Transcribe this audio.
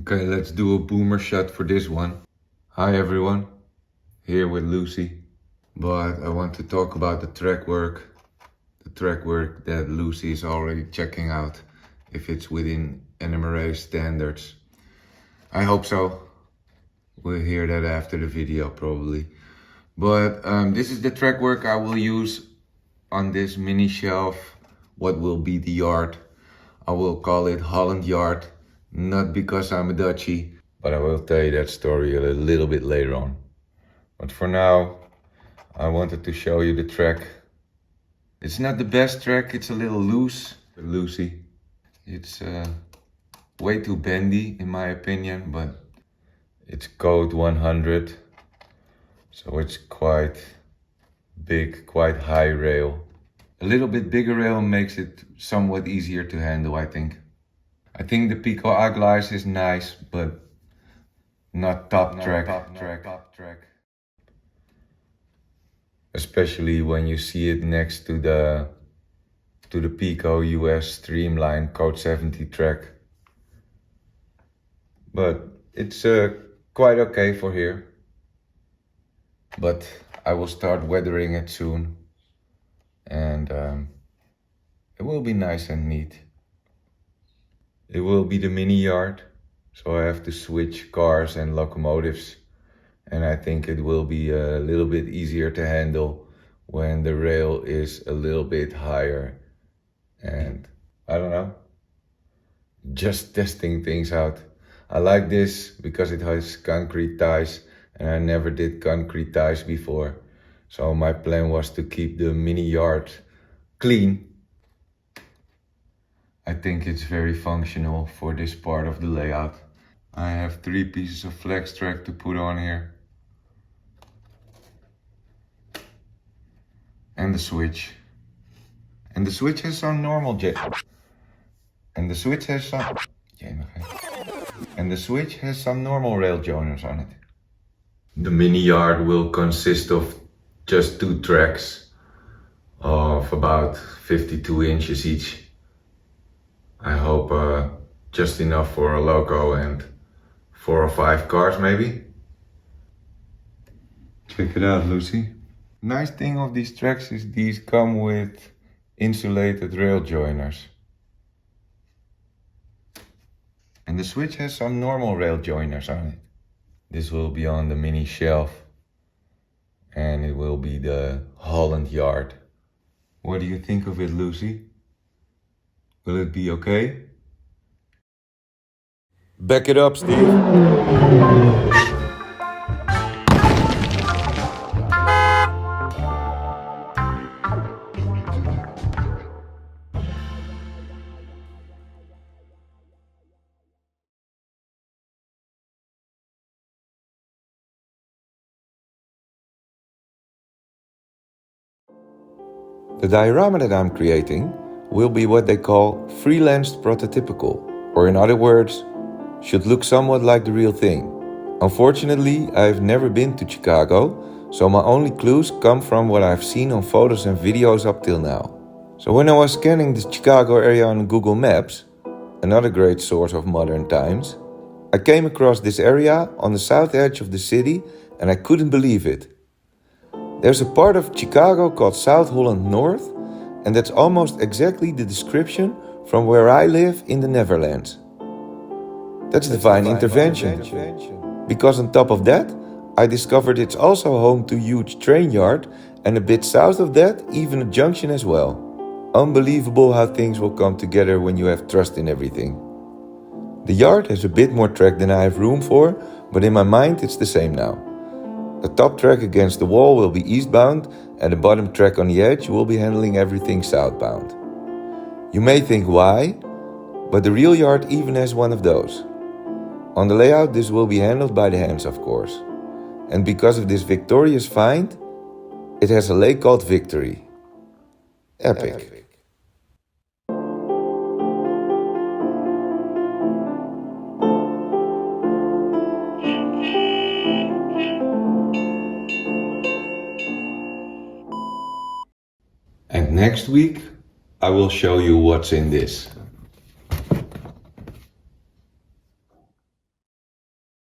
Okay, let's do a boomer shot for this one. Hi everyone, here with Lucy. But I want to talk about the track work. The track work that Lucy is already checking out, if it's within NMRA standards. I hope so. We'll hear that after the video probably. But this is the track work I will use on this mini shelf. What will be the yard? I will call it Holland Yard. Not because I'm a Dutchie, but I will tell you that story a little bit later on. But for now, I wanted to show you the track. It's not the best track, it's a little loose, Lucy. It's way too bendy in my opinion, but it's code 100. So it's quite big, quite high rail. A little bit bigger rail makes it somewhat easier to handle, I think. I think the Pico Aglaas is nice, but not top track. Especially when you see it next to the Pico US Streamline Code 70 track. But it's quite okay for here. But I will start weathering it soon, and it will be nice and neat. It will be the mini yard, so I have to switch cars and locomotives, and I think it will be a little bit easier to handle when the rail is a little bit higher. And I don't know, just testing things out. I like this because it has concrete ties, and I never did concrete ties before. So my plan was to keep the mini yard clean. I think it's very functional for this part of the layout. I have 3 pieces of flex track to put on here. And the switch. And the switch has some normal jet. And the switch has some... And the switch has some normal rail joiners on it. The mini yard will consist of just 2 tracks of about 52 inches each. I hope just enough for a loco and 4 or 5 cars maybe. Check it out, Lucy. Nice thing of these tracks is these come with insulated rail joiners. And the switch has some normal rail joiners on it. This will be on the mini shelf and it will be the Holland Yard. What do you think of it, Lucy? Will it be okay? Back it up, Steve. The diorama that I'm creating will be what they call freelanced prototypical, or in other words, should look somewhat like the real thing. Unfortunately, I've never been to Chicago, so my only clues come from what I've seen on photos and videos up till now. So when I was scanning the Chicago area on Google Maps, another great source of modern times, I came across this area on the south edge of the city and I couldn't believe it. There's a part of Chicago called South Holland North, and that's almost exactly the description from where I live in the Netherlands. That's divine intervention. Because on top of that, I discovered it's also home to a huge train yard, and a bit south of that, even a junction as well. Unbelievable how things will come together when you have trust in everything. The yard has a bit more track than I have room for, but in my mind it's the same now. The top track against the wall will be eastbound and the bottom track on the edge will be handling everything southbound. You may think why, but the real yard even has one of those. On the layout this will be handled by the hands, of course. And because of this victorious find, it has a lake called Victory. Epic. And next week, I will show you what's in this.